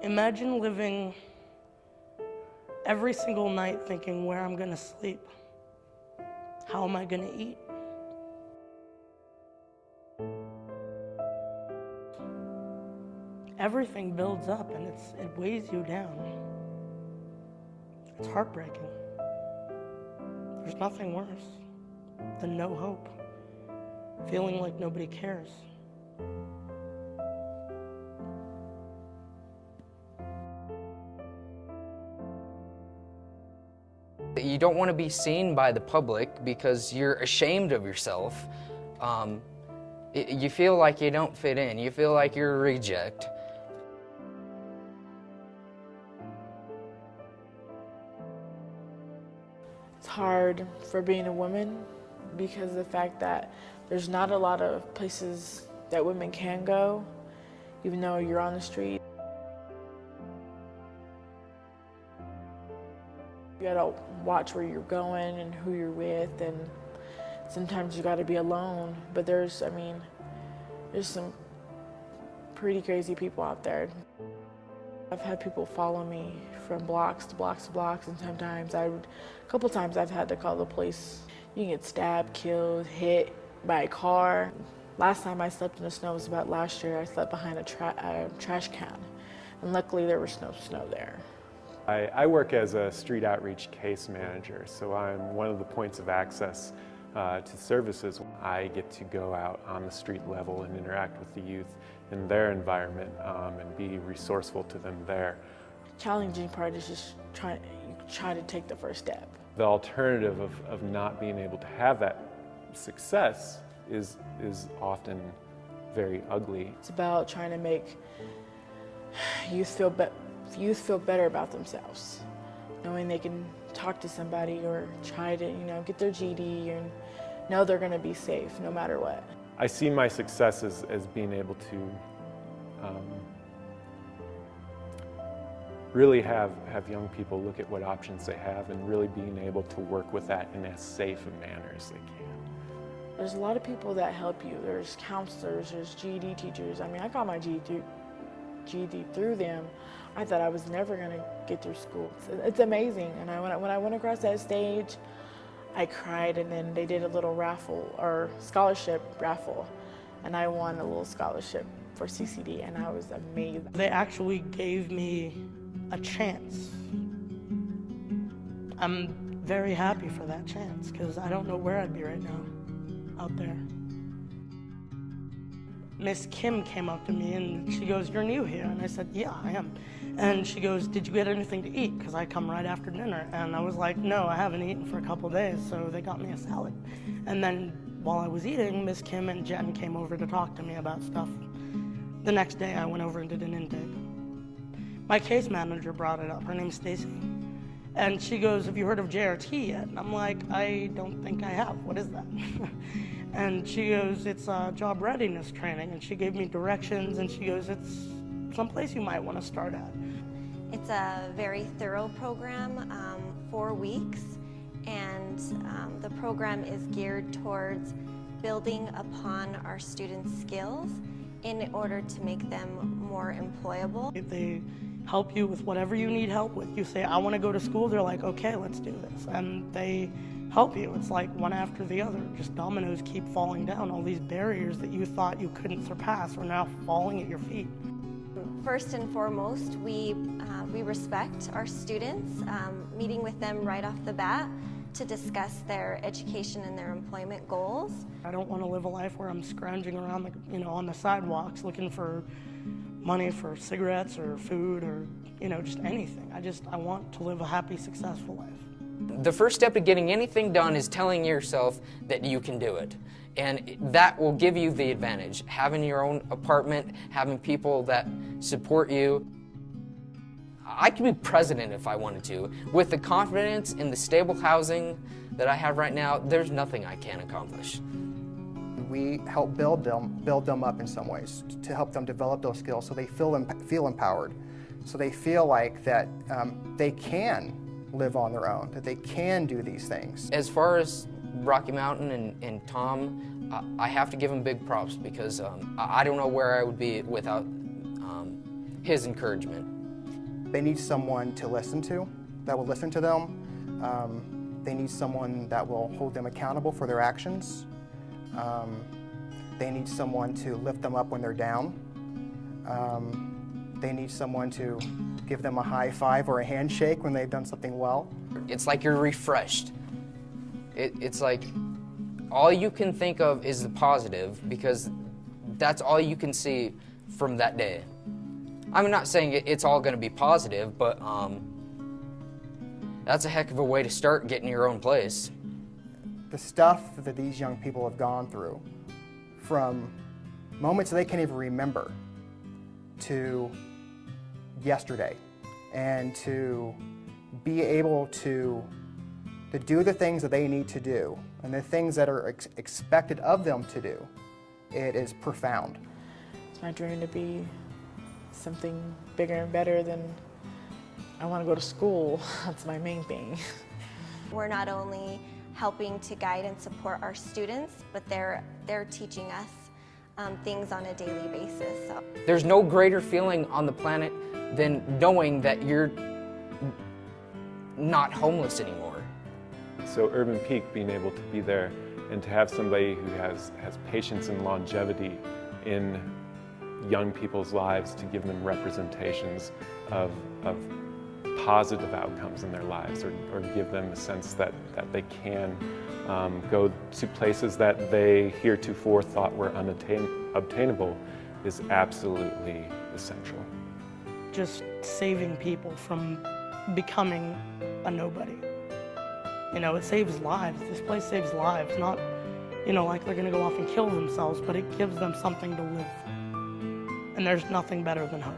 Imagine living every single night thinking where I'm gonna sleep, how am I gonna eat? Everything builds up and it weighs you down. It's heartbreaking. There's nothing worse than no hope, feeling like nobody cares. You don't want to be seen by the public because you're ashamed of yourself. You feel like you don't fit in. You feel like you're a reject. It's hard for being a woman because of the fact that there's not a lot of places that women can go, even though you're on the street. You gotta watch where you're going and who you're with, and sometimes you gotta be alone. But there's some pretty crazy people out there. I've had people follow me from blocks to blocks to blocks, and sometimes a couple times I've had to call the police. You can get stabbed, killed, hit by a car. Last time I slept in the snow was about last year. I slept behind a trash can, and luckily there was no snow there. I work as a street outreach case manager, so I'm one of the points of access to services. I get to go out on the street level and interact with the youth in their environment and be resourceful to them there. The challenging part is just try to take the first step. The alternative of not being able to have that success is often very ugly. It's about trying to make youth feel better about themselves, knowing they can talk to somebody or try to, get their GED and know they're going to be safe no matter what. I see my success as being able to really have young people look at what options they have and really being able to work with that in as safe a manner as they can. There's a lot of people that help you. There's counselors, there's GED teachers. I got my GED through them. I thought I was never going to get through school. It's amazing. And when I went across that stage, I cried, and then they did a little raffle, or scholarship raffle, and I won a little scholarship for CCD, and I was amazed. They actually gave me a chance. I'm very happy for that chance, because I don't know where I'd be right now, out there. Miss Kim came up to me and she goes, "You're new here?" And I said, "Yeah, I am." And she goes, "Did you get anything to eat?" Because I come right after dinner. And I was like, "No, I haven't eaten for a couple days," so they got me a salad. And then while I was eating, Miss Kim and Jen came over to talk to me about stuff. The next day I went over and did an intake. My case manager brought it up. Her name's Stacy. And she goes, "Have you heard of JRT yet?" And I'm like, "I don't think I have. What is that?" And she goes, "It's job readiness training." And she gave me directions, and she goes, "It's someplace you might want to start at." It's a very thorough program, 4 weeks, and the program is geared towards building upon our students' skills in order to make them more employable. They help you with whatever you need help with. You say, "I want to go to school," they're like, "Okay, let's do this." And they help you. It's like one after the other. Just dominoes keep falling down. All these barriers that you thought you couldn't surpass are now falling at your feet. First and foremost, we respect our students, meeting with them right off the bat to discuss their education and their employment goals. I don't want to live a life where I'm scrounging around on the sidewalks looking for money for cigarettes or food or just anything. I want to live a happy, successful life. The first step to getting anything done is telling yourself that you can do it. And that will give you the advantage. Having your own apartment, having people that support you. I could be president if I wanted to. With the confidence in the stable housing that I have right now, there's nothing I can't accomplish. We help build them up in some ways to help them develop those skills so they feel empowered, so they feel like that they can live on their own, that they can do these things. As far as Rocky Mountain and Tom, I have to give him big props because I don't know where I would be without his encouragement. they need someone to listen to, that will listen to them. They need someone that will hold them accountable for their actions. They need someone to lift them up when they're down. They need someone to give them a high five or a handshake when they've done something well. It's like you're refreshed. It's like all you can think of is the positive because that's all you can see from that day. I'm not saying it's all going to be positive, but that's a heck of a way to start getting your own place. The stuff that these young people have gone through, from moments they can't even remember to yesterday, and to be able to do the things that they need to do and the things that are expected of them to do, it is profound. It's my dream to be something bigger and better than I want to go to school. That's my main thing. We're not only helping to guide and support our students, but they're teaching us things on a daily basis. So. There's no greater feeling on the planet than knowing that you're not homeless anymore. So Urban Peak, being able to be there and to have somebody who has patience and longevity in young people's lives, to give them representations of positive outcomes in their lives, or give them a sense that they can go to places that they heretofore thought were unobtainable, is absolutely essential. Just saving people from becoming a nobody. You know, it saves lives. This place saves lives, not, you know, like they're gonna go off and kill themselves, but it gives them something to live. And there's nothing better than hope.